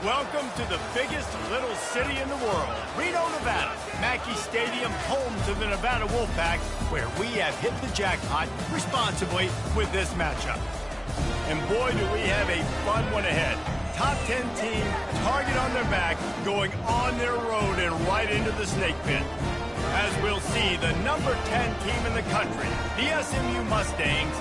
Welcome to the biggest little city in the world, Reno, Nevada. Mackey Stadium, home to the Nevada Wolfpack, where we have hit the jackpot responsibly with this matchup. And boy, do we have a fun one ahead. Top 10 team, target on their back, going on their road and right into the snake pit. As we'll see, the number 10 team in the country, the SMU Mustangs,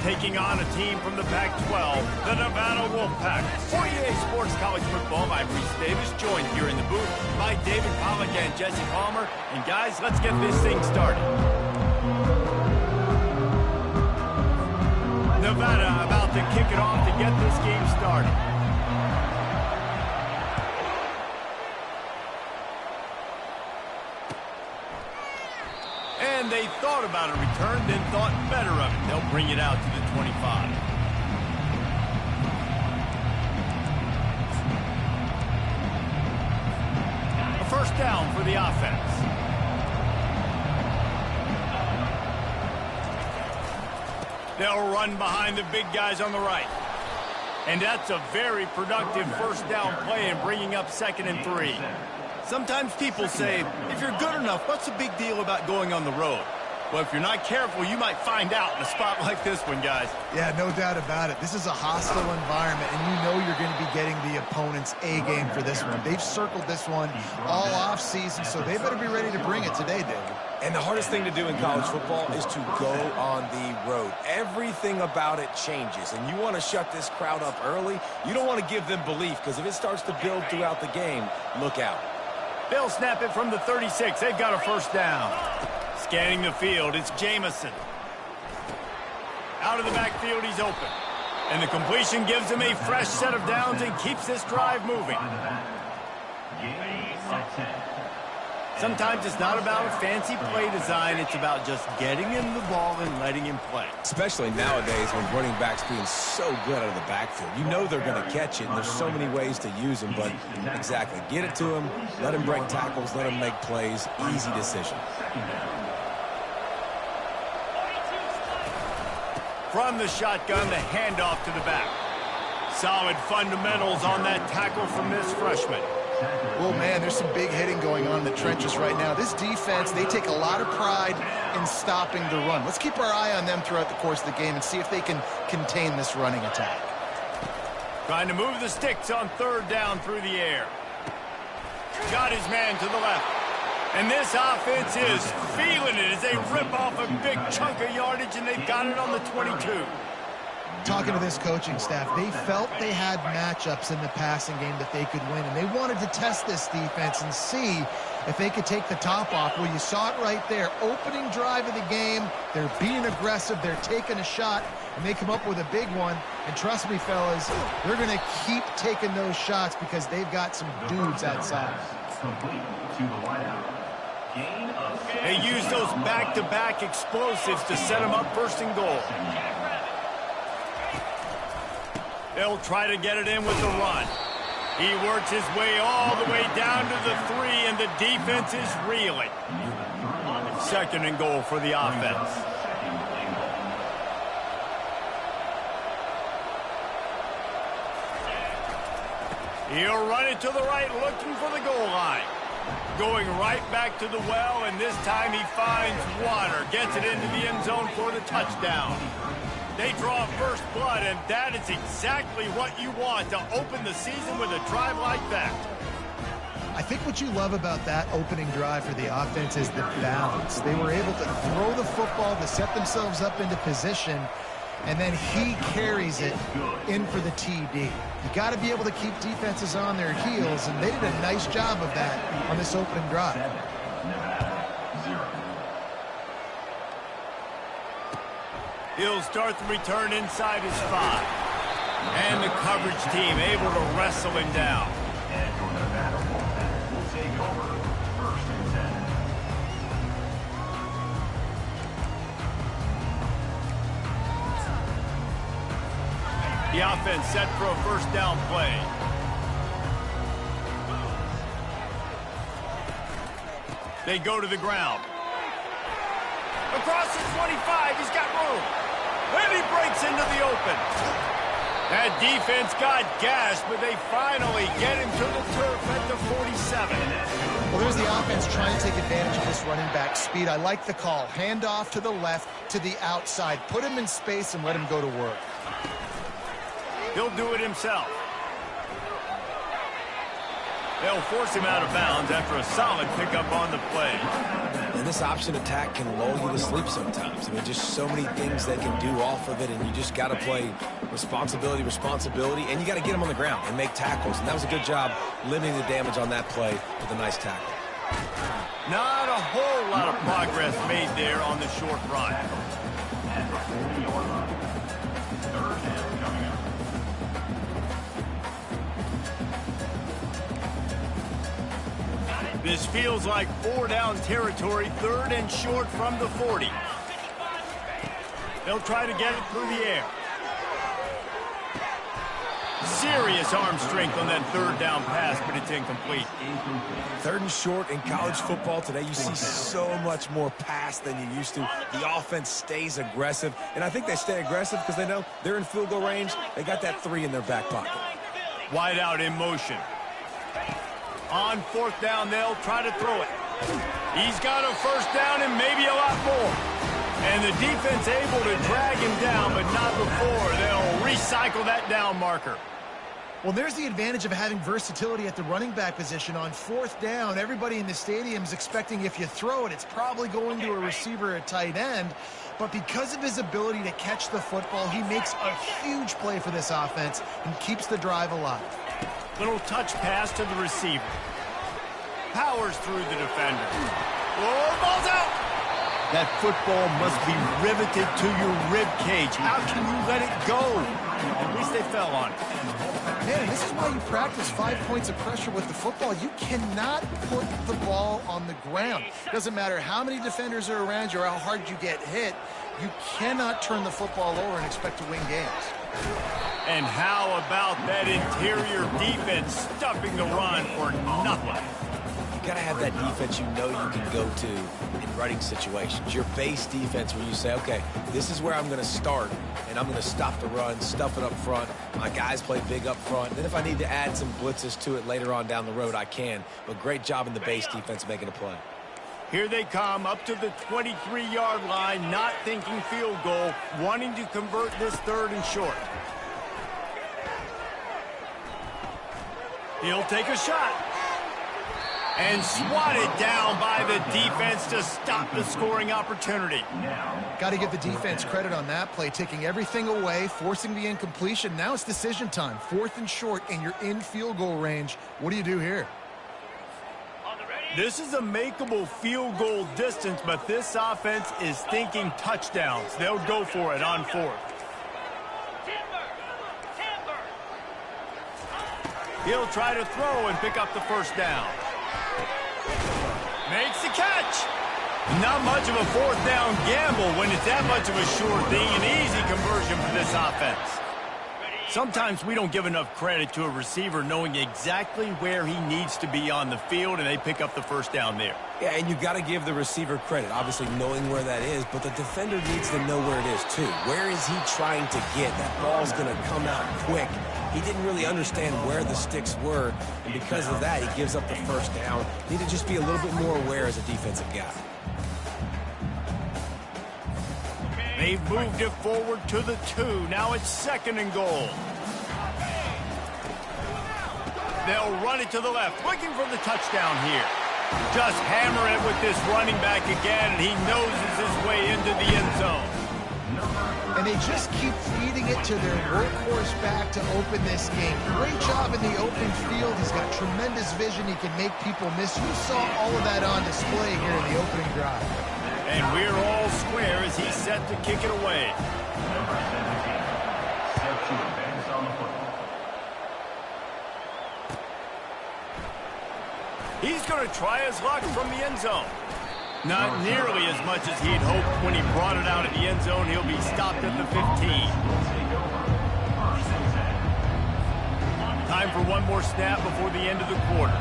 taking on a team from the Pac-12, the Nevada Wolfpack. For EA Sports College Football, I'm Reese Davis, joined here in the booth by David Pollack and Jesse Palmer. And guys, let's get this thing started. Nevada about to kick it off to get this game started. And they thought about a return, then thought better of it. They'll bring it out to the 25. A first down for the offense. They'll run behind the big guys on the right. And that's a very productive first down play in bringing up 2nd and 3. Sometimes people say, if you're good enough, what's the big deal about going on the road? Well, if you're not careful, you might find out in a spot like this one, guys. Yeah, no doubt about it. This is a hostile environment, and you know you're going to be getting the opponent's A-game for this one. They've circled this one all off-season, so they better be ready to bring it today, David. And the hardest thing to do in college football is to go on the road. Everything about it changes, and you want to shut this crowd up early. You don't want to give them belief, because if it starts to build throughout the game, look out. They'll snap it from the 36. They've got a first down. Scanning the field, it's Jamison. Out of the backfield, he's open. And the completion gives him a fresh set of downs and keeps this drive moving. Sometimes it's not about a fancy play design. It's about just getting him the ball and letting him play. Especially nowadays when running backs being so good out of the backfield. You know they're going to catch it, and there's so many ways to use him. But exactly, get it to him, let him break tackles, let him make plays. Easy decision. From the shotgun, the handoff to the back. Solid fundamentals on that tackle from this freshman. Well, man, there's some big hitting going on in the trenches right now. This defense, they take a lot of pride in stopping the run. Let's keep our eye on them throughout the course of the game and see if they can contain this running attack. Trying to move the sticks on 3rd down through the air. Got his man to the left. And this offense is feeling it as they rip off a big chunk of yardage, and they've got it on the 22. Talking to this coaching staff, they felt they had matchups in the passing game that they could win, and they wanted to test this defense and see if they could take the top off. Well, you saw it right there. Opening drive of the game, they're being aggressive, they're taking a shot, and they come up with a big one. And trust me, fellas, they're going to keep taking those shots because they've got some dudes outside. They use those back-to-back explosives to set them up 1st and goal. They'll try to get it in with the run. He works his way all the way down to the 3, and the defense is reeling. 2nd and goal for the offense. He'll run it to the right, looking for the goal line. Going right back to the well, and this time he finds water. Gets it into the end zone for the touchdown. They draw first blood, and that is exactly what you want to open the season with a drive like that. I think what you love about that opening drive for the offense is the balance. They were able to throw the football to set themselves up into position, and then he carries it in for the TD. You got to be able to keep defenses on their heels, and they did a nice job of that on this opening drive. He'll start the return inside his 5. And the coverage team able to wrestle him down. The offense set for a first down play. They go to the ground. Across the 25, he's got room. And he breaks into the open. That defense got gassed, but they finally get him to the turf at the 47. Well, there's the offense trying to take advantage of this running back speed. I like the call. Hand off to the left, to the outside. Put him in space and let him go to work. He'll do it himself. They'll force him out of bounds after a solid pickup on the play. And this option attack can lull you to sleep sometimes. I mean, just so many things they can do off of it, and you just got to play responsibility, and you got to get them on the ground and make tackles. And that was a good job limiting the damage on that play with a nice tackle. Not a whole lot of progress made there on the short run. This feels like 4-down territory, 3rd and short from the 40. They'll try to get it through the air. Serious arm strength on that 3rd down pass, but it's incomplete. 3rd and short in college football today, you see so much more pass than you used to. The offense stays aggressive, and I think they stay aggressive because they know they're in field goal range. They got that 3 in their back pocket. Wide out in motion. On 4th down, they'll try to throw it. He's got a 1st down and maybe a lot more. And the defense able to drag him down, but not before. They'll recycle that down marker. Well, there's the advantage of having versatility at the running back position. On 4th down, everybody in the stadium is expecting if you throw it, it's probably going to a receiver at tight end. But because of his ability to catch the football, he makes a huge play for this offense and keeps the drive alive. Little touch pass to the receiver. Powers through the defender. Oh, ball's out! That football must be riveted to your rib cage. How can you let it go? At least they fell on it. Man, this is why you practice 5 points of pressure with the football. You cannot put the ball on the ground. Doesn't matter how many defenders are around you or how hard you get hit. You cannot turn the football over and expect to win games. And how about that interior defense stuffing the run for nothing? You got to have that defense you know you can go to in running situations. Your base defense where you say, okay, this is where I'm going to start, and I'm going to stop the run, stuff it up front. My guys play big up front. Then if I need to add some blitzes to it later on down the road, I can. But great job in the base defense making a play. Here they come up to the 23-yard line, not thinking field goal, wanting to convert this 3rd and short. He'll take a shot. And swatted down by the defense to stop the scoring opportunity. Got to give the defense credit on that play, taking everything away, forcing the incompletion. Now it's decision time. 4th and short, and you're in field goal range. What do you do here? This is a makeable field goal distance, but this offense is thinking touchdowns. They'll go for it on 4th. He'll try to throw and pick up the 1st down. Makes the catch. Not much of a 4th down gamble when it's that much of a sure thing. An easy conversion for this offense. Sometimes we don't give enough credit to a receiver knowing exactly where he needs to be on the field, and they pick up the 1st down there. Yeah, and you got to give the receiver credit, obviously knowing where that is, but the defender needs to know where it is too. Where is he trying to get? That ball's going to come out quick. He didn't really understand where the sticks were, and because of that, he gives up the 1st down. Need to just be a little bit more aware as a defensive guy. They've moved it forward to the 2. Now it's 2nd and goal. They'll run it to the left, looking for the touchdown here. Just hammer it with this running back again, and he noses his way into the end zone. And they just keep feeding it to their workhorse back to open this game. Great job in the open field. He's got tremendous vision. He can make people miss. You saw all of that on display here in the opening drive. And we're all square as he's set to kick it away. He's going to try his luck from the end zone. Not nearly as much as he'd hoped when he brought it out of the end zone. He'll be stopped at the 15. Time for one more snap before the end of the quarter.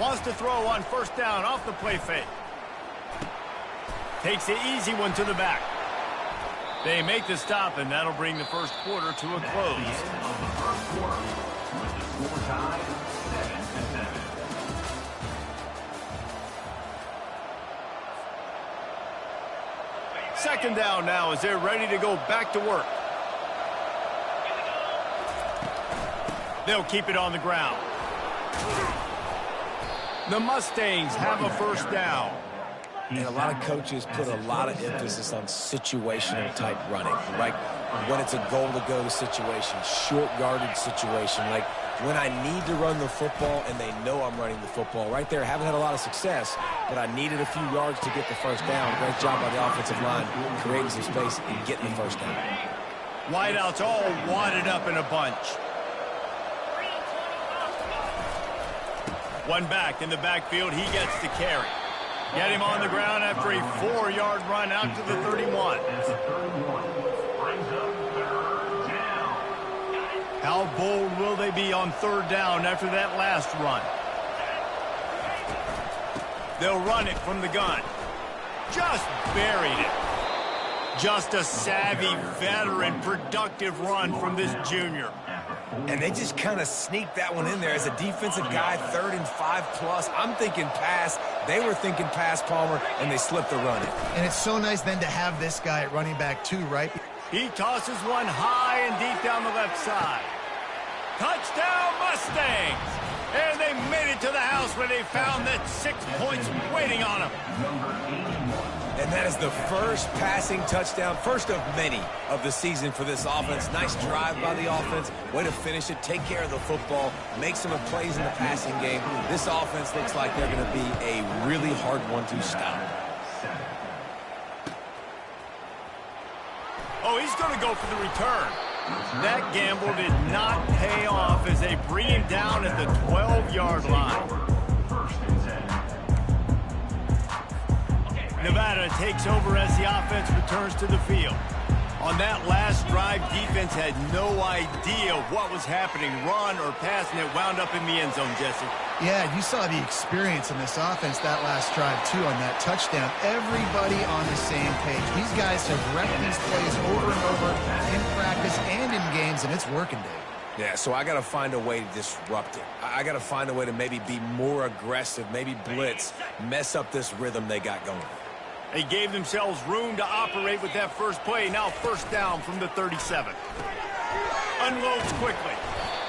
Wants to throw on 1st down off the play fake. Takes the easy one to the back. They make the stop, and that'll bring the first quarter to a close. Second down now as they're ready to go back to work. They'll keep it on the ground. The Mustangs have a first down. And a lot of coaches put a lot of emphasis on situational type running. Like when it's a goal-to-go situation, short yardage situation. Like when I need to run the football and they know I'm running the football. Right there, haven't had a lot of success, but I needed a few yards to get the first down. Great job by the offensive line creating some space and getting the first down. Wideouts all wadded up in a bunch. One back in the backfield, he gets the carry. Get him on the ground after a 4-yard run out to the 31. How bold will they be on third down after that last run? They'll run it from the gun. Just buried it. Just a savvy, veteran, productive run from this junior. And they just kind of sneaked that one in there as a defensive guy, 3rd and 5+. I'm thinking pass. They were thinking pass, Palmer, and they slipped the run. And it's so nice then to have this guy at running back too, right? He tosses one high and deep down the left side. Touchdown, Mustangs! And they made it to the house where they found that 6 points waiting on them. And that is the first passing touchdown, first of many of the season for this offense. Nice drive by the offense. Way to finish it, take care of the football, make some plays in the passing game. This offense looks like they're going to be a really hard one to stop. Oh, he's going to go for the return. That gamble did not pay off as they bring him down at the 12-yard line. Nevada takes over as the offense returns to the field. On that last drive, defense had no idea what was happening, run or pass, and it wound up in the end zone, Jesse. Yeah, you saw the experience in this offense that last drive, too, on that touchdown. Everybody on the same page. These guys have repped these plays over and over in practice and in games, and it's working, Dave. Yeah, so I got to find a way to disrupt it. I got to find a way to maybe be more aggressive, maybe blitz, mess up this rhythm they got going. They gave themselves room to operate with that first play. Now first down from the 37. Unloads quickly.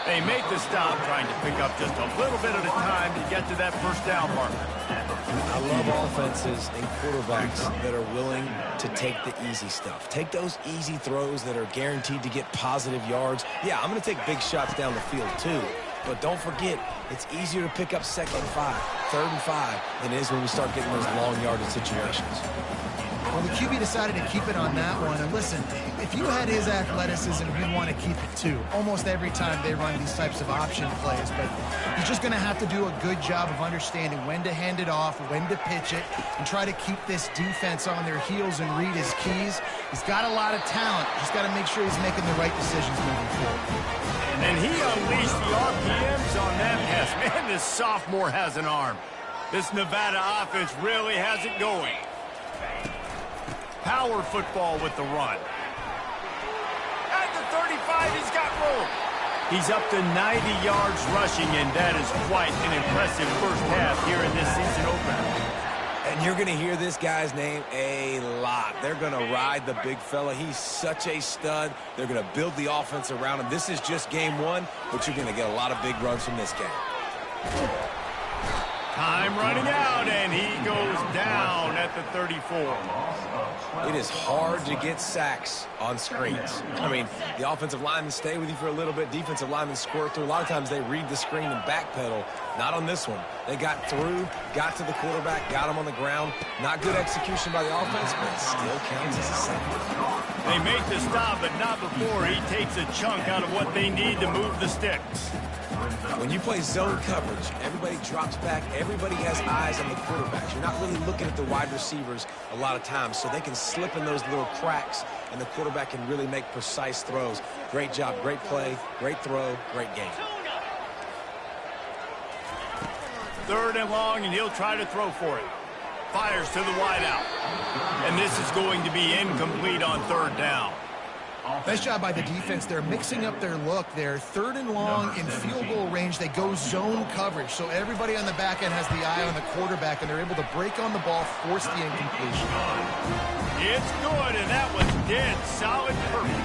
They make the stop, trying to pick up just a little bit at a time to get to that first down mark. I love offenses and quarterbacks that are willing to take the easy stuff. Take those easy throws that are guaranteed to get positive yards. Yeah, I'm going to take big shots down the field too. But don't forget, it's easier to pick up 2nd and 5, 3rd and 5 than it is when we start getting those long yardage situations. Well, the QB decided to keep it on that one. And listen, if you had his athleticism, you'd want to keep it too. Almost every time they run these types of option plays. But he's just going to have to do a good job of understanding when to hand it off, when to pitch it, and try to keep this defense on their heels and read his keys. He's got a lot of talent. Just got to make sure he's making the right decisions moving forward. And he unleashed the RPMs on that pass. Man, this sophomore has an arm. This Nevada offense really has it going. Power football with the run. At the 35, he's got room. He's up to 90 yards rushing, and that is quite an impressive first half here in this season opener. And you're going to hear this guy's name a lot. They're going to ride the big fella. He's such a stud. They're going to build the offense around him. This is just game one, but you're going to get a lot of big runs from this game. Time running out, and he goes down at the 34. It is hard to get sacks on screens. I mean, the offensive linemen stay with you for a little bit. Defensive linemen squirt through. A lot of times they read the screen and backpedal. Not on this one. They got through, got to the quarterback, got him on the ground. Not good execution by the offense, but it still counts as a sack. They make the stop, but not before he takes a chunk out of what they need to move the sticks. When you play zone coverage, everybody drops back. Everybody has eyes on the quarterbacks. You're not really looking at the wide receivers a lot of times, so they can slip in those little cracks, and the quarterback can really make precise throws. Great job, great play, great throw, great game. 3rd and long, and he'll try to throw for it. Fires to the wideout. And this is going to be incomplete on third down. Nice job by the defense. They're mixing up their look. They're third and long in field goal range. They go zone coverage. So everybody on the back end has the eye on the quarterback, and they're able to break on the ball, force the incompletion. It's good, and that was dead solid perfect.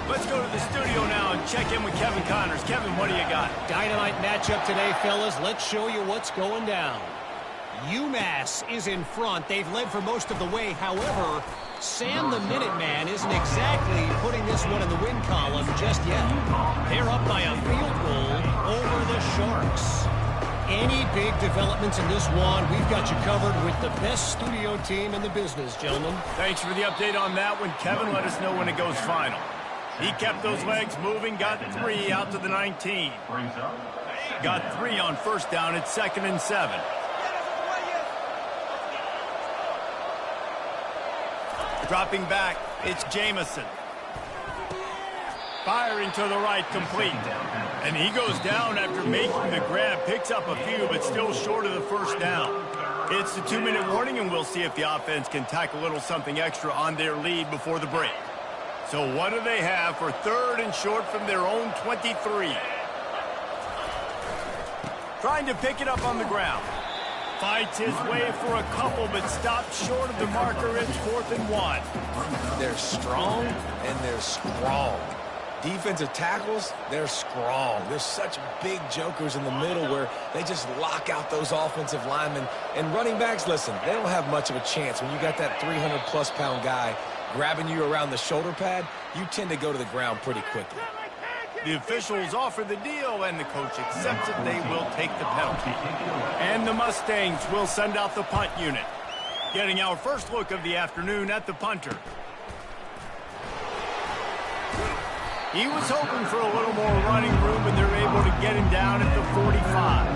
Let's go to the studio now and check in with Kevin Connors. Kevin, what do you got? Dynamite matchup today, fellas. Let's show you what's going down. UMass is in front. They've led for most of the way. However, Sam the Minuteman isn't exactly putting this one in the win column just yet. They're up by a field goal over the Sharks. Any big developments in this one, we've got you covered with the best studio team in the business, gentlemen. Thanks for the update on that one, Kevin. Let us know when it goes final. He kept those legs moving, got 3 out to the 19. Got 3 on first down at 2nd and 7. Dropping back, it's Jamison. Firing to the right, complete. And he goes down after making the grab. Picks up a few, but still short of the first down. It's the 2-minute warning, and we'll see if the offense can tack a little something extra on their lead before the break. So what do they have for 3rd and short from their own 23? Trying to pick it up on the ground. Fights his way for a couple, but stops short of the marker. It's 4th and 1. They're strong, and they're strong. Defensive tackles, they're strong. There's such big jokers in the middle where they just lock out those offensive linemen. And running backs, listen, they don't have much of a chance. When you got that 300-plus pound guy grabbing you around the shoulder pad, you tend to go to the ground pretty quickly. The officials offer the deal, and the coach accepts it. They will take the penalty. And the Mustangs will send out the punt unit. Getting our first look of the afternoon at the punter. He was hoping for a little more running room, but they're able to get him down at the 45.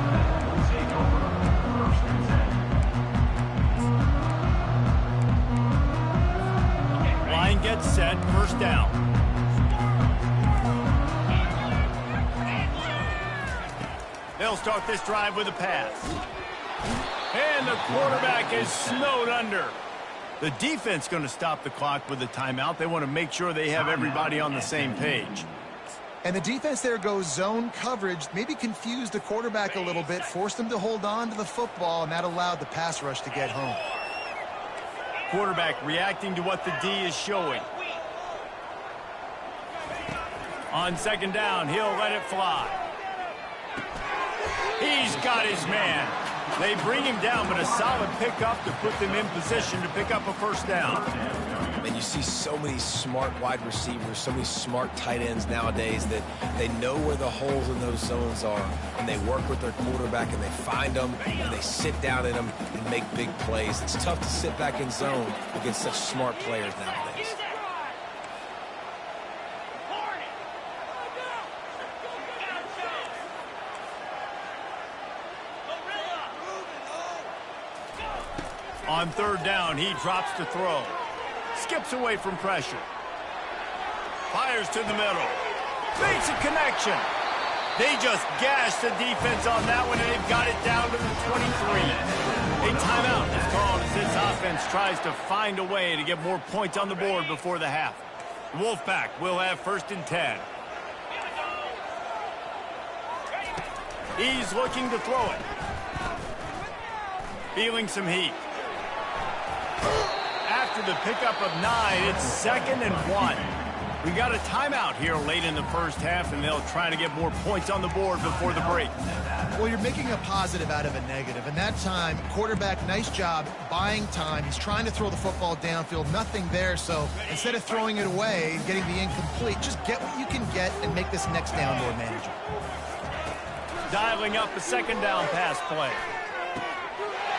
Line gets set, first down. They'll start this drive with a pass. And the quarterback is snowed under. The defense going to stop the clock with a timeout. They want to make sure they have everybody on the same page. And the defense there goes zone coverage, maybe confused the quarterback a little bit, forced him to hold on to the football, and that allowed the pass rush to get home. Quarterback reacting to what the D is showing. On 2nd down, he'll let it fly. He's got his man. They bring him down, but a solid pickup to put them in position to pick up a first down. And you see so many smart wide receivers, so many smart tight ends nowadays that they know where the holes in those zones are, and they work with their quarterback, and they find them, and they sit down in them and make big plays. It's tough to sit back in zone against such smart players nowadays. On 3rd down, he drops to throw. Skips away from pressure. Fires to the middle. Makes a connection. They just gashed the defense on that one, and they've got it down to the 23. A timeout is called as this offense tries to find a way to get more points on the board before the half. Wolfpack will have 1st and 10. He's looking to throw it. Feeling some heat. After the pickup of 9, it's 2nd and 1. We got a timeout here late in the first half, and they'll try to get more points on the board before the break. Well, you're making a positive out of a negative. And that time, quarterback, nice job buying time. He's trying to throw the football downfield. Nothing there. So instead of throwing it away and getting the incomplete, just get what you can get and make this next down more manageable. Dialing up a 2nd down pass play.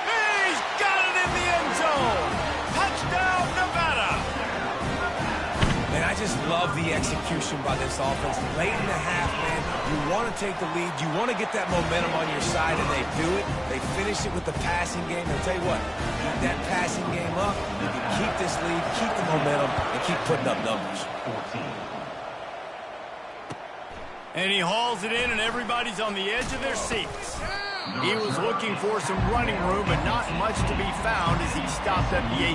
He's got it in the end zone. Touchdown, Nevada. And I just love the execution by this offense. Late in the half, man, you want to take the lead. You want to get that momentum on your side, and they do it. They finish it with the passing game. And I'll tell you what, keep that passing game up. You can keep this lead, keep the momentum, and keep putting up numbers. And he hauls it in, and everybody's on the edge of their seats. He was looking for some running room, but not much to be found as he stopped at the 18.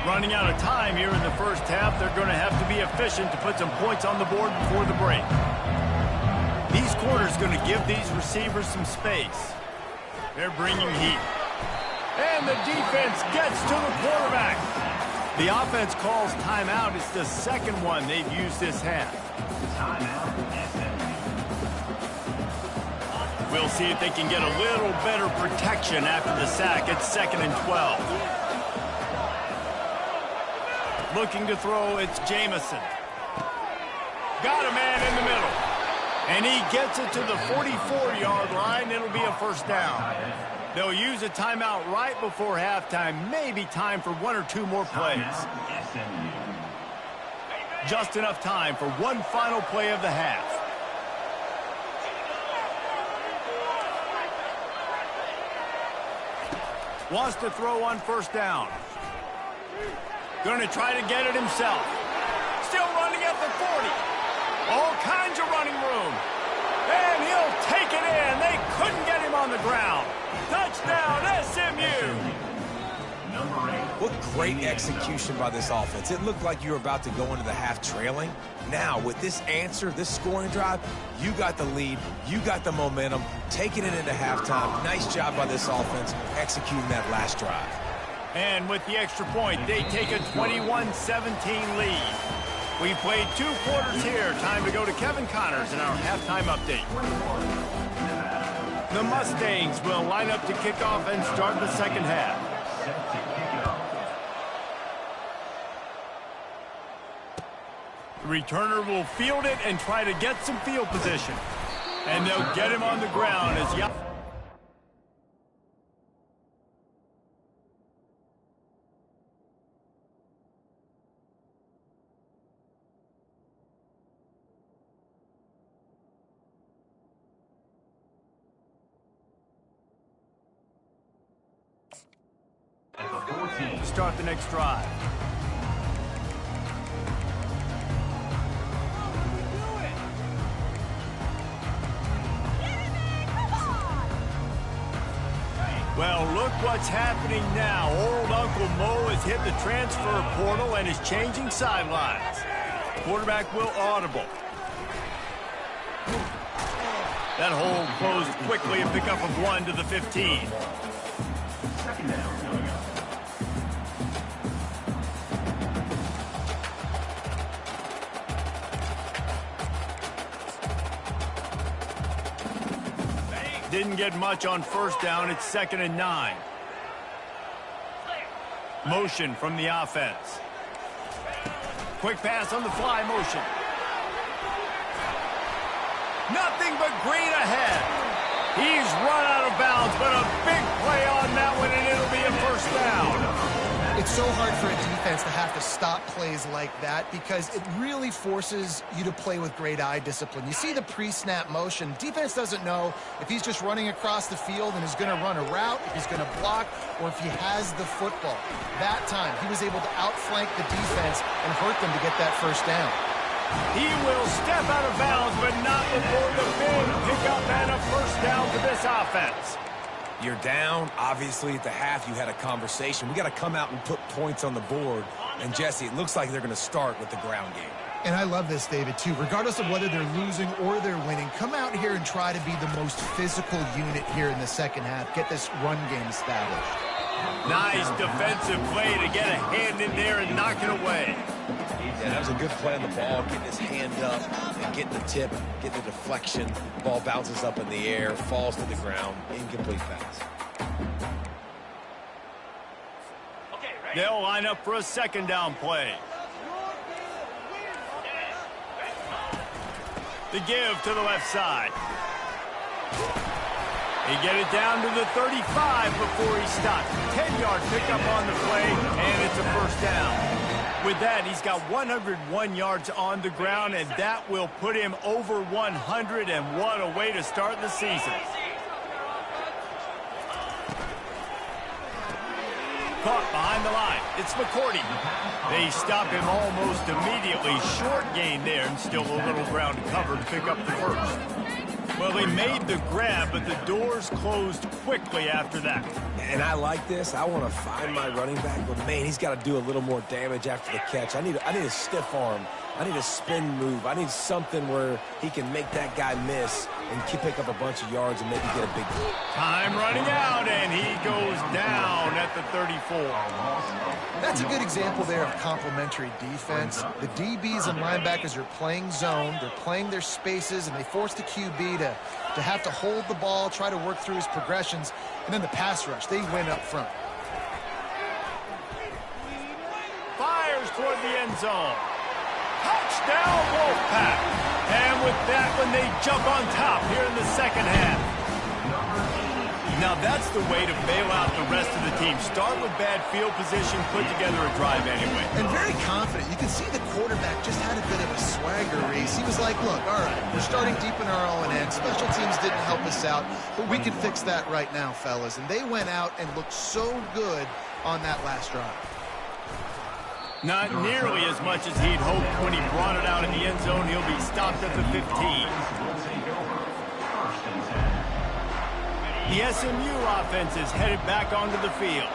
Running out of time here in the first half, they're going to have to be efficient to put some points on the board before the break. These corners going to give these receivers some space. They're bringing heat. And the defense gets to the quarterback. The offense calls timeout. It's the second one they've used this half. We'll see if they can get a little better protection after the sack. It's 2nd and 12. Looking to throw, it's Jamison. Got a man in the middle. And he gets it to the 44-yard line. It'll be a first down. They'll use a timeout right before halftime. Maybe time for 1 or 2 more plays. Just enough time for one final play of the half. Wants to throw on first down. Going to try to get it himself. Still running at the 40. All kinds of running room. And he'll take it in. They couldn't get him on the ground. Touchdown, SMU. What great execution by this offense. It looked like you were about to go into the half trailing. Now, with this answer, this scoring drive, you got the lead, you got the momentum, taking it into halftime. Nice job by this offense executing that last drive. And with the extra point, they take a 21-17 lead. We played 2 quarters here. Time to go to Kevin Connors in our halftime update. The Mustangs will line up to kick off and start the second half. The returner will field it and try to get some field position. And they'll get him on the ground as start the next drive. Well, look what's happening now. Old Uncle Mo has hit the transfer portal and is changing sidelines. Quarterback will audible. That hole closed quickly, a pickup of 1 to the 15. Second down. Didn't get much on first down. It's 2nd and 9. Motion from the offense. Quick pass on the fly motion. Nothing but green ahead. He's run out of bounds, but a big play on that one, and it'll be a first down. It's so hard for a defense to have to stop plays like that because it really forces you to play with great eye discipline. You see the pre-snap motion. Defense doesn't know if he's just running across the field and is going to run a route, if he's going to block, or if he has the football. That time, he was able to outflank the defense and hurt them to get that first down. He will step out of bounds, but not before the big pickup and a first down for this offense. You're down. Obviously, at the half, you had a conversation. We got to come out and put points on the board. And, Jesse, it looks like they're going to start with the ground game. And I love this, David, too. Regardless of whether they're losing or they're winning, come out here and try to be the most physical unit here in the second half. Get this run game established. Nice defensive play to get a hand in there and knock it away. Yeah, that was a good play on the ball, getting his hand up and getting the tip, getting the deflection. The ball bounces up in the air, falls to the ground, incomplete pass. They'll line up for a second down play. The give to the left side. He get it down to the 35 before he stopped. 10-yard pickup on the play, and it's a first down. With that, he's got 101 yards on the ground, and that will put him over 100, and what a way to start the season. Caught behind the line. It's McCourty. They stop him almost immediately. Short gain there, and still a little ground to cover to pick up the first. Well, he made the grab, but the doors closed quickly after that. And I like this. I want to find my running back, but man, he's got to do a little more damage after the catch. I need a stiff arm. I need a spin move. I need something where he can make that guy miss and pick up a bunch of yards and maybe get a big gain. Time running out, and he goes down at the 34. That's a good example there of complementary defense. The DBs and linebackers are playing zone. They're playing their spaces, and they force the QB to have to hold the ball, try to work through his progressions, and then the pass rush. They win up front. Fires toward the end zone. Touchdown, Wolfpack. And with that one, they jump on top here in the second half. Now that's the way to bail out the rest of the team. Start with bad field position, put together a drive anyway. And very confident. You can see the quarterback just had a bit of a swagger race. He was like, look, all right, we're starting deep in our own end. Special teams didn't help us out, but we can fix that right now, fellas. And they went out and looked so good on that last drive. Not nearly as much as he'd hoped when he brought it out in the end zone. He'll be stopped at the 15. The SMU offense is headed back onto the field.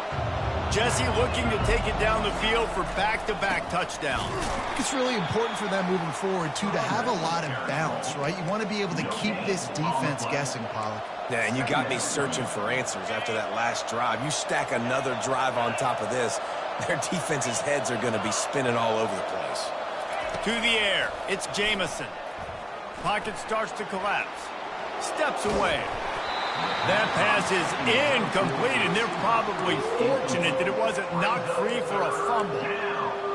Jesse looking to take it down the field for back-to-back touchdowns. It's really important for them moving forward, too, to have a lot of bounce, right? You want to be able to keep this defense guessing, Pollack. Yeah, and you got me searching for answers after that last drive. You stack another drive on top of this, their defense's heads are going to be spinning all over the place. To the air, it's Jamison. Pocket starts to collapse. Steps away. That pass is incomplete, and they're probably fortunate that it wasn't knocked free for a fumble.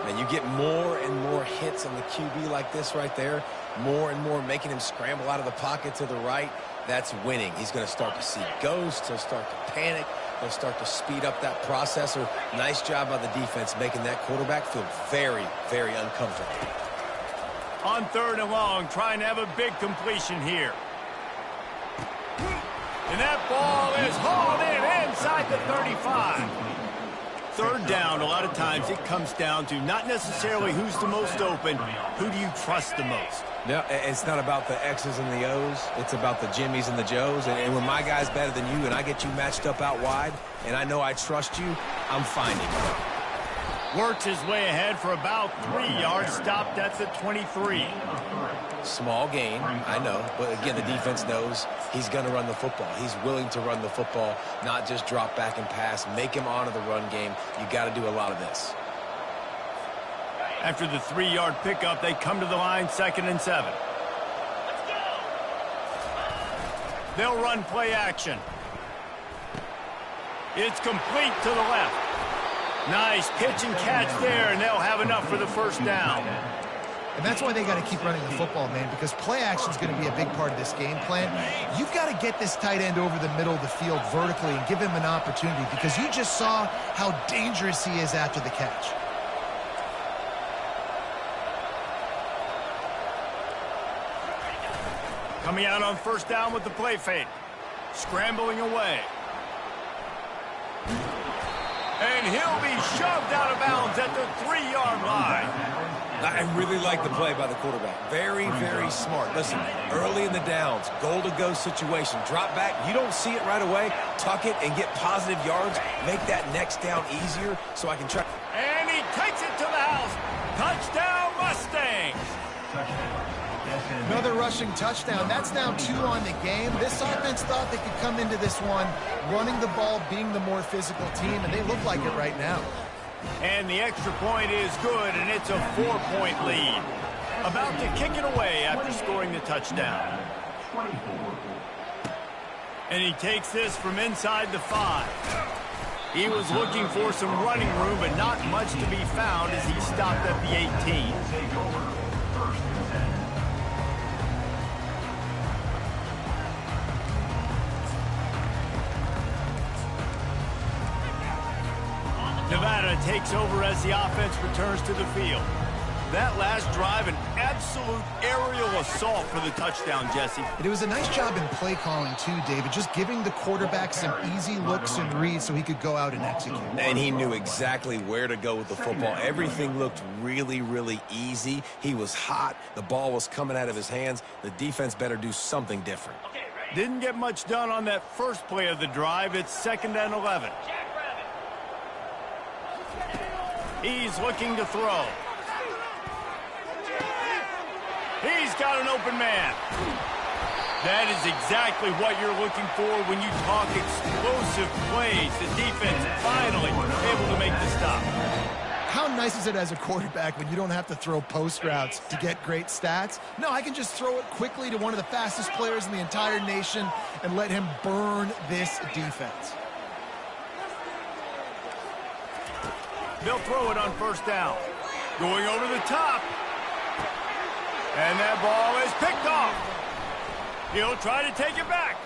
And you get more and more hits on the QB like this right there, more and more making him scramble out of the pocket to the right. That's winning. He's going to start to see ghosts. He'll start to panic. He'll start to speed up that processor. Nice job by the defense making that quarterback feel very, very uncomfortable. On 3rd and long, trying to have a big completion here. And that ball is hauled in inside the 35. 3rd down, a lot of times it comes down to not necessarily who's the most open, who do you trust the most? Yeah, it's not about the X's and the O's. It's about the Jimmies and the Joes. And when my guy's better than you and I get you matched up out wide and I know I trust you, I'm finding you. Works his way ahead for about 3 yards, stopped at the 23. Small gain, I know. But again, the defense knows he's going to run the football. He's willing to run the football, not just drop back and pass. Make him honor the run game. You got to do a lot of this. After the 3-yard pickup, they come to the line, 2nd and 7. They'll run play action. It's complete to the left. Nice pitch and catch there, and they'll have enough for the 1st down. And that's why they got to keep running the football, man, because play action is going to be a big part of this game plan. You've got to get this tight end over the middle of the field vertically and give him an opportunity, because you just saw how dangerous he is after the catch. Coming out on 1st down with the play fake. Scrambling away. And he'll be shoved out of bounds at the 3-yard line. I really like the play by the quarterback. Very, very smart. Listen, early in the downs, goal-to-go situation. Drop back, you don't see it right away. Tuck it and get positive yards. Make that next down easier so I can try. And he takes it to the house. Touchdown, Mustangs. Another rushing touchdown. That's now 2 on the game. This offense thought they could come into this one running the ball, being the more physical team, and they look like it right now. And the extra point is good, and it's a 4-point lead. About to kick it away after scoring the touchdown. And he takes this from inside the 5. He was looking for some running room, but not much to be found as he stopped at the 18. Nevada takes over as the offense returns to the field. That last drive, an absolute aerial assault for the touchdown, Jesse. And it was a nice job in play calling too, David, just giving the quarterback some easy looks and reads so he could go out and execute. And he knew exactly where to go with the football. Everything looked really, really easy. He was hot. The ball was coming out of his hands. The defense better do something different. Didn't get much done on that first play of the drive. It's 2nd and 11. He's looking to throw. He's got an open man. That is exactly what you're looking for when you talk explosive plays. The defense finally able to make the stop. How nice is it as a quarterback when you don't have to throw post routes to get great stats? No, I can just throw it quickly to one of the fastest players in the entire nation and let him burn this defense. They'll throw it on 1st down. Going over the top. And that ball is picked off. He'll try to take it back.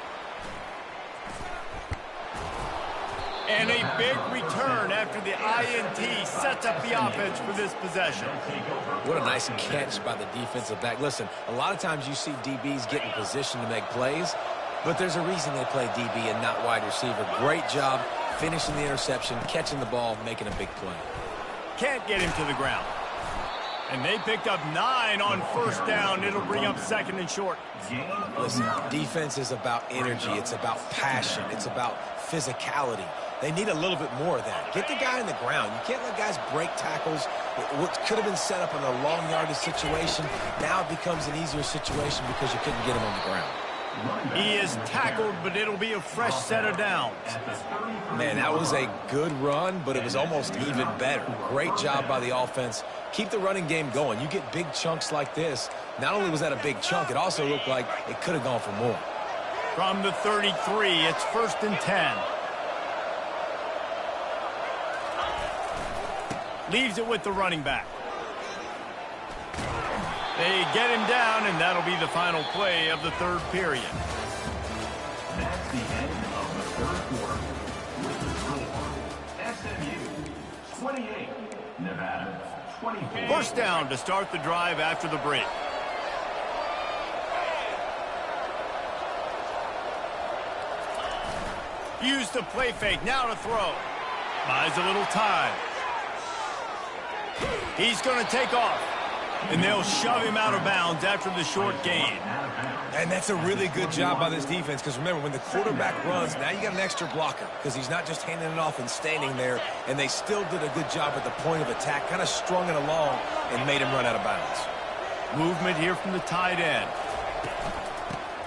And a big return after the INT sets up the offense for this possession. What a nice catch by the defensive back. Listen, a lot of times you see DBs get in position to make plays, but there's a reason they play DB and not wide receiver. Great job finishing the interception, catching the ball, making a big play. Can't get him to the ground. And they picked up 9 on 1st down. It'll bring up 2nd and short. Listen, defense is about energy. It's about passion. It's about physicality. They need a little bit more of that. Get the guy on the ground. You can't let guys break tackles. What could have been set up in a long yardage situation, now it becomes an easier situation because you couldn't get him on the ground. He is tackled, but it'll be a fresh set of downs. Man, that was a good run, but it was almost even better. Great job by the offense. Keep the running game going. You get big chunks like this. Not only was that a big chunk, it also looked like it could have gone for more. From the 33, it's 1st and 10. Leaves it with the running back. They get him down, and that'll be the final play of the 3rd period. That's the end of the 3rd quarter. With the score, SMU 28, Nevada 24. 1st down to start the drive after the break. Use the play fake, now to throw. Buys a little time. He's going to take off. And they'll shove him out of bounds after the short gain. And that's a really good job by this defense because, remember, when the quarterback runs, now you got an extra blocker because he's not just handing it off and standing there. And they still did a good job at the point of attack, kind of strung it along and made him run out of bounds. Movement here from the tight end.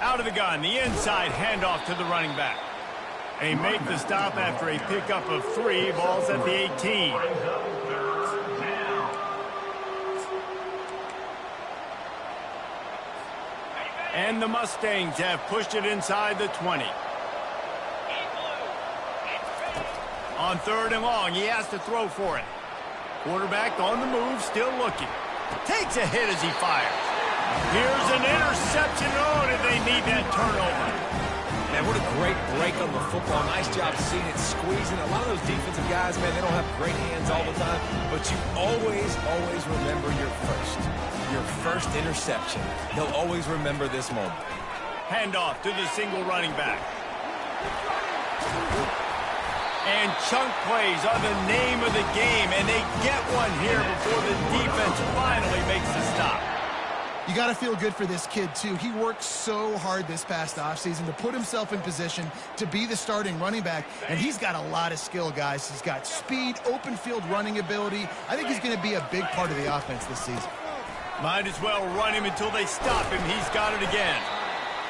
Out of the gun, the inside handoff to the running back. They make the stop after a pickup of 3. Ball's at the 18. And the Mustangs have pushed it inside the 20. On 3rd and long, he has to throw for it. Quarterback on the move, still looking. Takes a hit as he fires. Here's an interception. Oh, did they need that turnover? Man, what a great break on the football. Nice job seeing it squeezing. A lot of those defensive guys, man, they don't have great hands all the time, but you always remember your first interception. They'll always remember this moment. Handoff to the single running back. And chunk plays are the name of the game, and they get one here before the defense finally makes the stop. You got to feel good for this kid, too. He worked so hard this past offseason to put himself in position to be the starting running back, and he's got a lot of skill, guys. He's got speed, open field running ability. I think he's going to be a big part of the offense this season. Might as well run him until they stop him. He's got it again.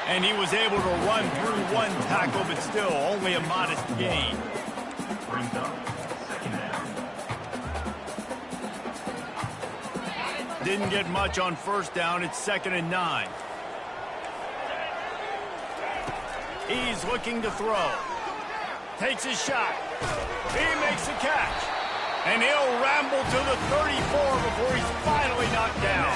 And he was able to run through 1 tackle, but still only a modest gain. Brings up 2nd down. Didn't get much on 1st down. It's 2nd and 9. He's looking to throw. Takes his shot. He makes the catch. And he'll ramble to the 34 before he's finally knocked down.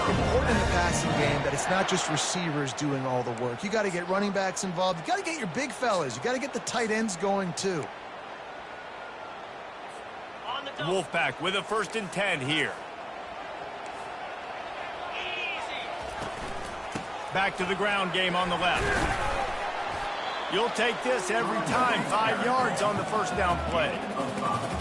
Important in the passing game that it's not just receivers doing all the work. You got to get running backs involved. You got to get your big fellas. You got to get the tight ends going, too. Wolfpack with a 1st and 10 here. Back to the ground game on the left. You'll take this every time. 5 yards on the first down play.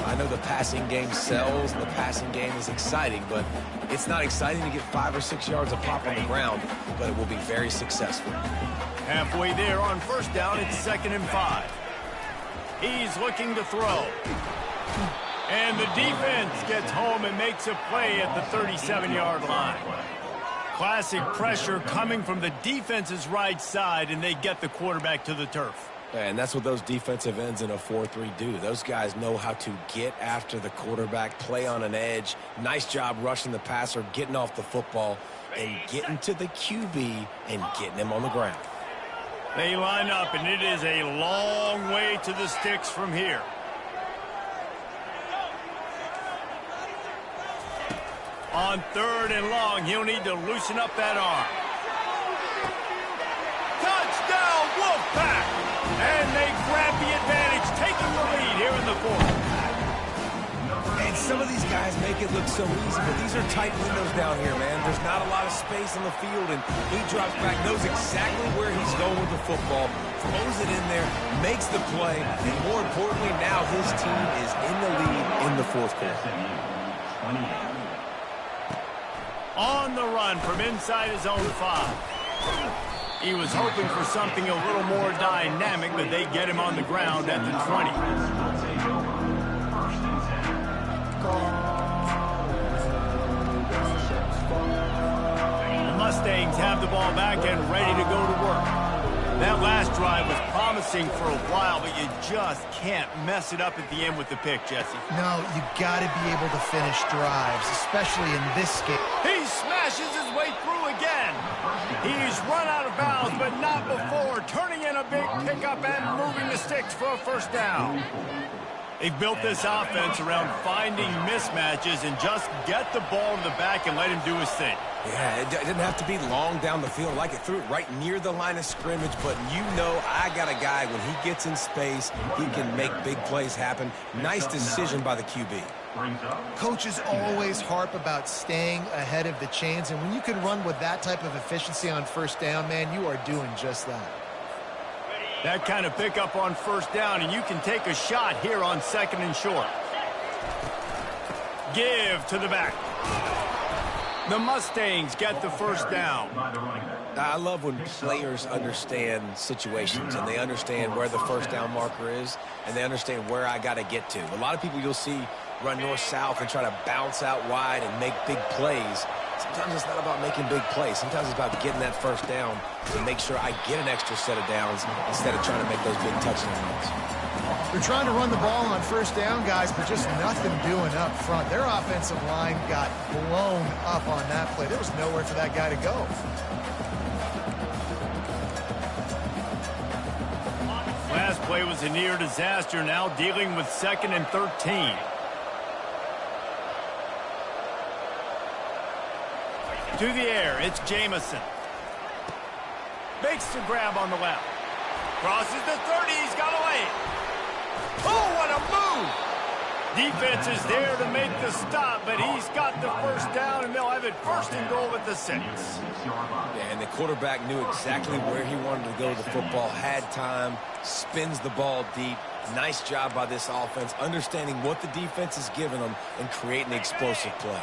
I know the passing game sells, and the passing game is exciting, but it's not exciting to get 5 or 6 yards of pop on the ground, but it will be very successful. Halfway there on first down, it's 2nd and 5. He's looking to throw. And the defense gets home and makes a play at the 37-yard line. Classic pressure coming from the defense's right side, and they get the quarterback to the turf. And that's what those defensive ends in a 4-3 do. Those guys know how to get after the quarterback, play on an edge. Nice job rushing the passer, getting off the football, and getting to the QB and getting him on the ground. They line up, and it is a long way to the sticks from here. On 3rd and long, he'll need to loosen up that arm. Touchdown, Wolfpack! And they grab the advantage, taking the lead here in the 4th. And some of these guys make it look so easy, but these are tight windows down here, man. There's not a lot of space on the field, and he drops back, knows exactly where he's going with the football, throws it in there, makes the play, and more importantly, now his team is in the lead in the 4th quarter. On the run from inside his own 5. He was hoping for something a little more dynamic, but they get him on the ground at the 20. The Mustangs have the ball back and ready to go to work. That last drive was promising for a while, but you just can't mess it up at the end with the pick, Jesse. No, you got to be able to finish drives, especially in this game. He smashes his way through again. He's run out of bounds, but not before, turning in a big pickup and moving the sticks for a first down. They've built this offense around finding mismatches and just get the ball in the back and let him do his thing. Yeah, it didn't have to be long down the field. Like it threw it right near the line of scrimmage, but you know I got a guy, when he gets in space, he can make big plays happen. Nice decision by the QB. Coaches always harp about staying ahead of the chains, and when you can run with that type of efficiency on first down, man, you are doing just that. That kind of pickup on first down, and you can take a shot here on 2nd and short. Give to the back. The Mustangs get the first down. I love when players understand situations and they understand where the first down marker is and they understand where I got to get to. A lot of people you'll see run north-south and try to bounce out wide and make big plays. Sometimes it's not about making big plays. Sometimes it's about getting that first down to make sure I get an extra set of downs instead of trying to make those big touchdown runs. They're trying to run the ball on first down, guys, but just nothing doing up front. Their offensive line got blown up on that play. There was nowhere for that guy to go. Last play was a near disaster, now dealing with 2nd and 13. To the air, it's Jamison. Makes the grab on the left. Crosses the 30, he's got away. Oh, what a move! Defense is there to make the stop, but he's got the first down, and they'll have it 1st and goal at the 6. Yeah, and the quarterback knew exactly where he wanted to go with the football, had time, spins the ball deep. Nice job by this offense, understanding what the defense is giving them and creating the explosive play.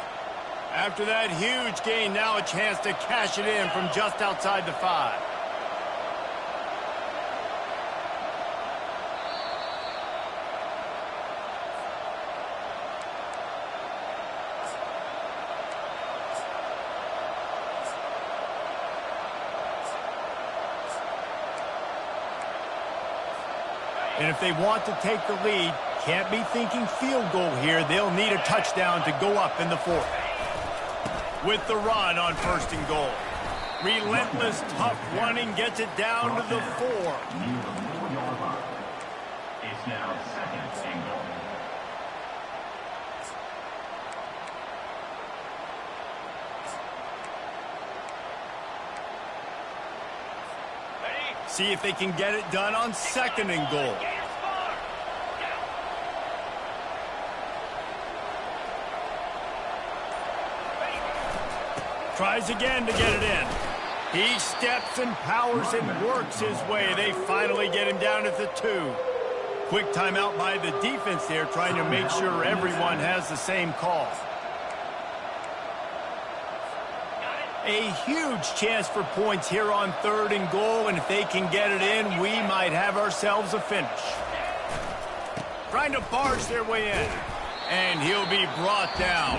After that huge gain, now a chance to cash it in from just outside the 5. And if they want to take the lead, can't be thinking field goal here. They'll need a touchdown to go up in the 4th. With the run on 1st and goal. Relentless, tough running gets it down to the 4. It's now 2nd and goal. See if they can get it done on 2nd and goal. Tries again to get it in. He steps and powers and works his way. They finally get him down at the 2. Quick timeout by the defense there, trying to make sure everyone has the same call. A huge chance for points here on 3rd and goal, and if they can get it in, we might have ourselves a finish. Trying to barge their way in, and he'll be brought down.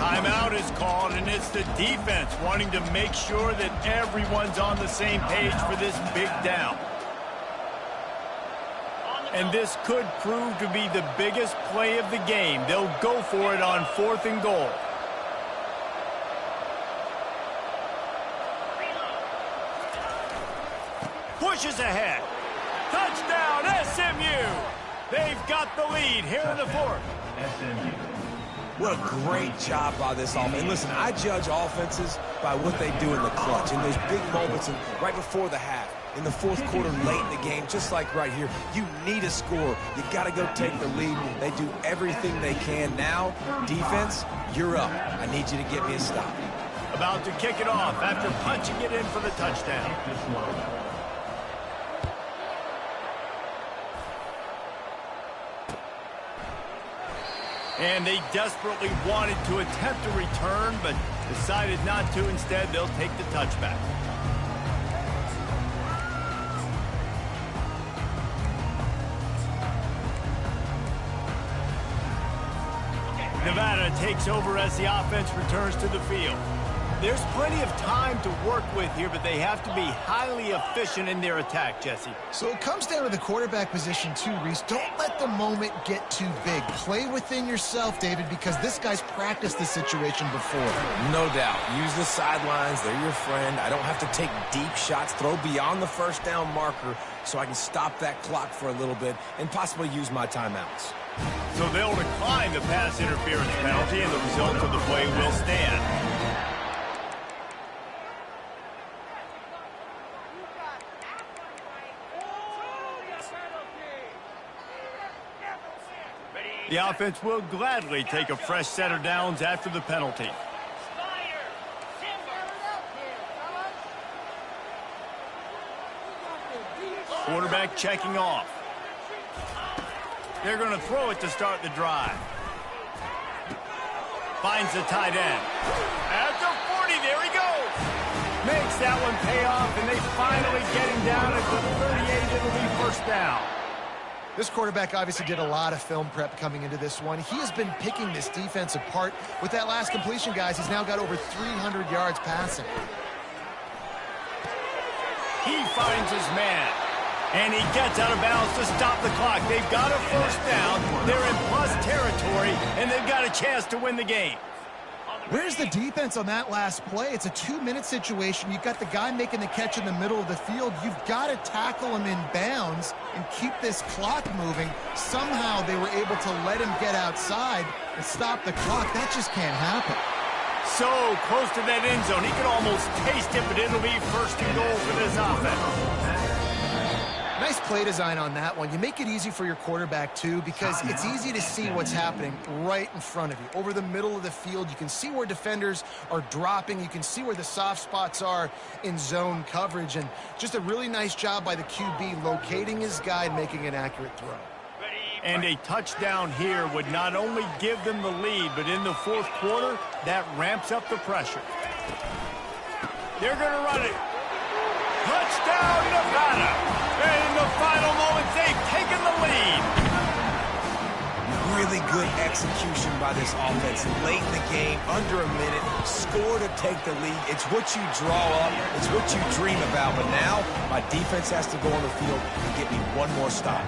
Timeout is called, and it's the defense wanting to make sure that everyone's on the same page for this big down. And this could prove to be the biggest play of the game. They'll go for it on 4th and goal. Pushes ahead. Touchdown, SMU! They've got the lead here in the 4th. SMU. What a great job by this offense. And listen, I judge offenses by what they do in the clutch, in those big moments and right before the half, in the 4th quarter, late in the game, just like right here. You need a score. You got to go take the lead. They do everything they can. Now, defense, you're up. I need you to get me a stop. About to kick it off after punching it in for the touchdown. And they desperately wanted to attempt a return, but decided not to. Instead, they'll take the touchback. Nevada takes over as the offense returns to the field. There's plenty of time to work with here, but they have to be highly efficient in their attack, Jesse. So it comes down to the quarterback position too, Reese. Don't let the moment get too big. Play within yourself, David, because this guy's practiced this situation before. No doubt. Use the sidelines. They're your friend. I don't have to take deep shots, throw beyond the 1st down marker so I can stop that clock for a little bit and possibly use my timeouts. So they'll decline the pass interference penalty, and the result of the play will stand. The offense will gladly take a fresh set of downs after the penalty. Quarterback checking off. They're going to throw it to start the drive. Finds the tight end. At the 40, there he goes. Makes that one pay off, and they finally get him down at the 38. It'll be 1st down. This quarterback obviously did a lot of film prep coming into this one. He has been picking this defense apart. With that last completion, guys, he's now got over 300 yards passing. He finds his man, and he gets out of bounds to stop the clock. They've got a 1st down. They're in plus territory, and they've got a chance to win the game. Where's the defense on that last play? It's a 2-minute situation. You've got the guy making the catch in the middle of the field. You've got to tackle him in bounds and keep this clock moving. Somehow they were able to let him get outside and stop the clock. That just can't happen. So close to that end zone. He could almost taste it, but it'll be 1st and goal for this offense. Nice play design on that one. You make it easy for your quarterback, too, because it's easy to see what's happening right in front of you. Over the middle of the field, you can see where defenders are dropping. You can see where the soft spots are in zone coverage. And just a really nice job by the QB locating his guy and making an accurate throw. And a touchdown here would not only give them the lead, but in the 4th quarter, that ramps up the pressure. They're going to run it. Touchdown, Nevada! And in the final moments, they've taken the lead. Really good execution by this offense. Late in the game, under a minute, score to take the lead. It's what you draw up. It's what you dream about. But now, my defense has to go on the field and get me one more stop.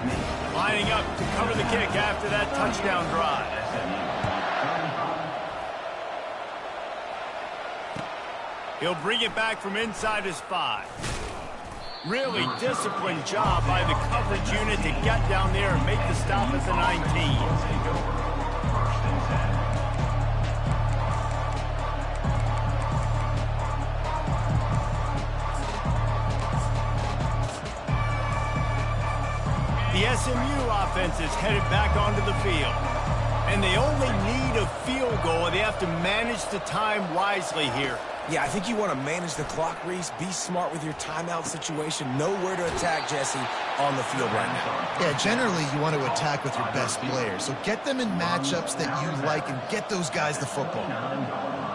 Lining up to cover the kick after that touchdown drive. He'll bring it back from inside his 5. Really disciplined job by the coverage unit to get down there and make the stop at the 19. The SMU offense is headed back onto the field. And they only need a field goal, and they have to manage the time wisely here. Yeah, I think you want to manage the clock, Reese. Be smart with your timeout situation. Know where to attack, Jesse, on the field right now. Yeah, generally you want to attack with your best players. So get them in matchups that you like and get those guys the football.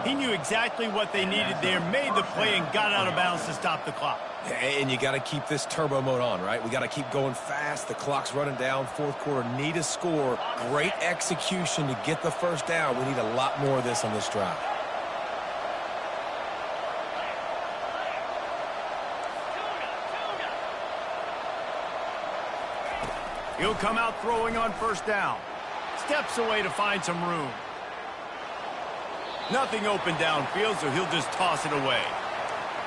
He knew exactly what they needed there, made the play, and got out of bounds to stop the clock. And you got to keep this turbo mode on, right? We got to keep going fast. The clock's running down. Fourth quarter, need a score. Great execution to get the first down. We need a lot more of this on this drive. He'll come out throwing on first down. Steps away to find some room. Nothing open downfield, so he'll just toss it away.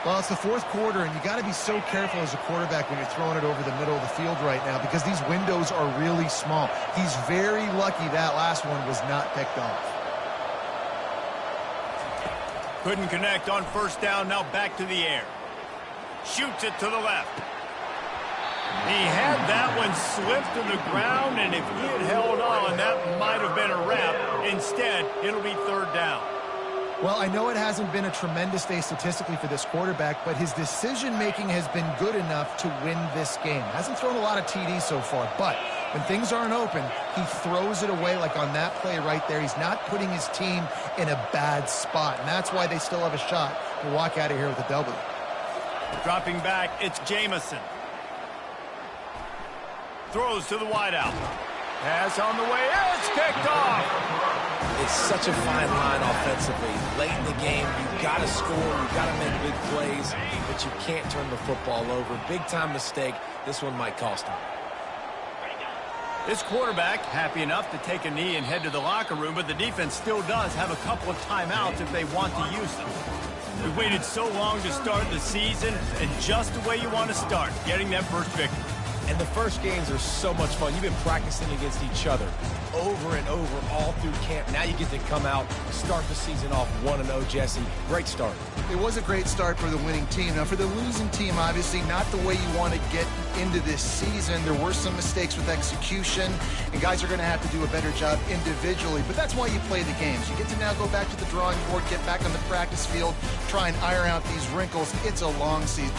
Well, it's the fourth quarter, and you got to be so careful as a quarterback when you're throwing it over the middle of the field right now because these windows are really small. He's very lucky that last one was not picked off. Couldn't connect on first down, now back to the air. Shoots it to the left. He had that one slipped to the ground, and if he had held on, that might have been a wrap. Instead, it'll be third down. Well, I know it hasn't been a tremendous day statistically for this quarterback, but his decision-making has been good enough to win this game. Hasn't thrown a lot of TDs so far, but when things aren't open, he throws it away like on that play right there. He's not putting his team in a bad spot, and that's why they still have a shot to walk out of here with a W. Dropping back, it's Jamison. Throws to the wideout. Pass on the way. It's picked off. It's such a fine line offensively. Late in the game, you've got to score, you've got to make big plays, but you can't turn the football over. Big-time mistake. This one might cost him. This quarterback happy enough to take a knee and head to the locker room, but the defense still does have a couple of timeouts if they want to use them. We waited so long to start the season, and just the way you want to start, getting that first victory. And the first games are so much fun. You've been practicing against each other over and over all through camp. Now you get to come out, start the season off 1-0, Jesse. Great start. It was a great start for the winning team. Now, for the losing team, obviously not the way you want to get into this season. There were some mistakes with execution, and guys are going to have to do a better job individually. But that's why you play the games. You get to now go back to the drawing board, get back on the practice field, try and iron out these wrinkles. It's a long season.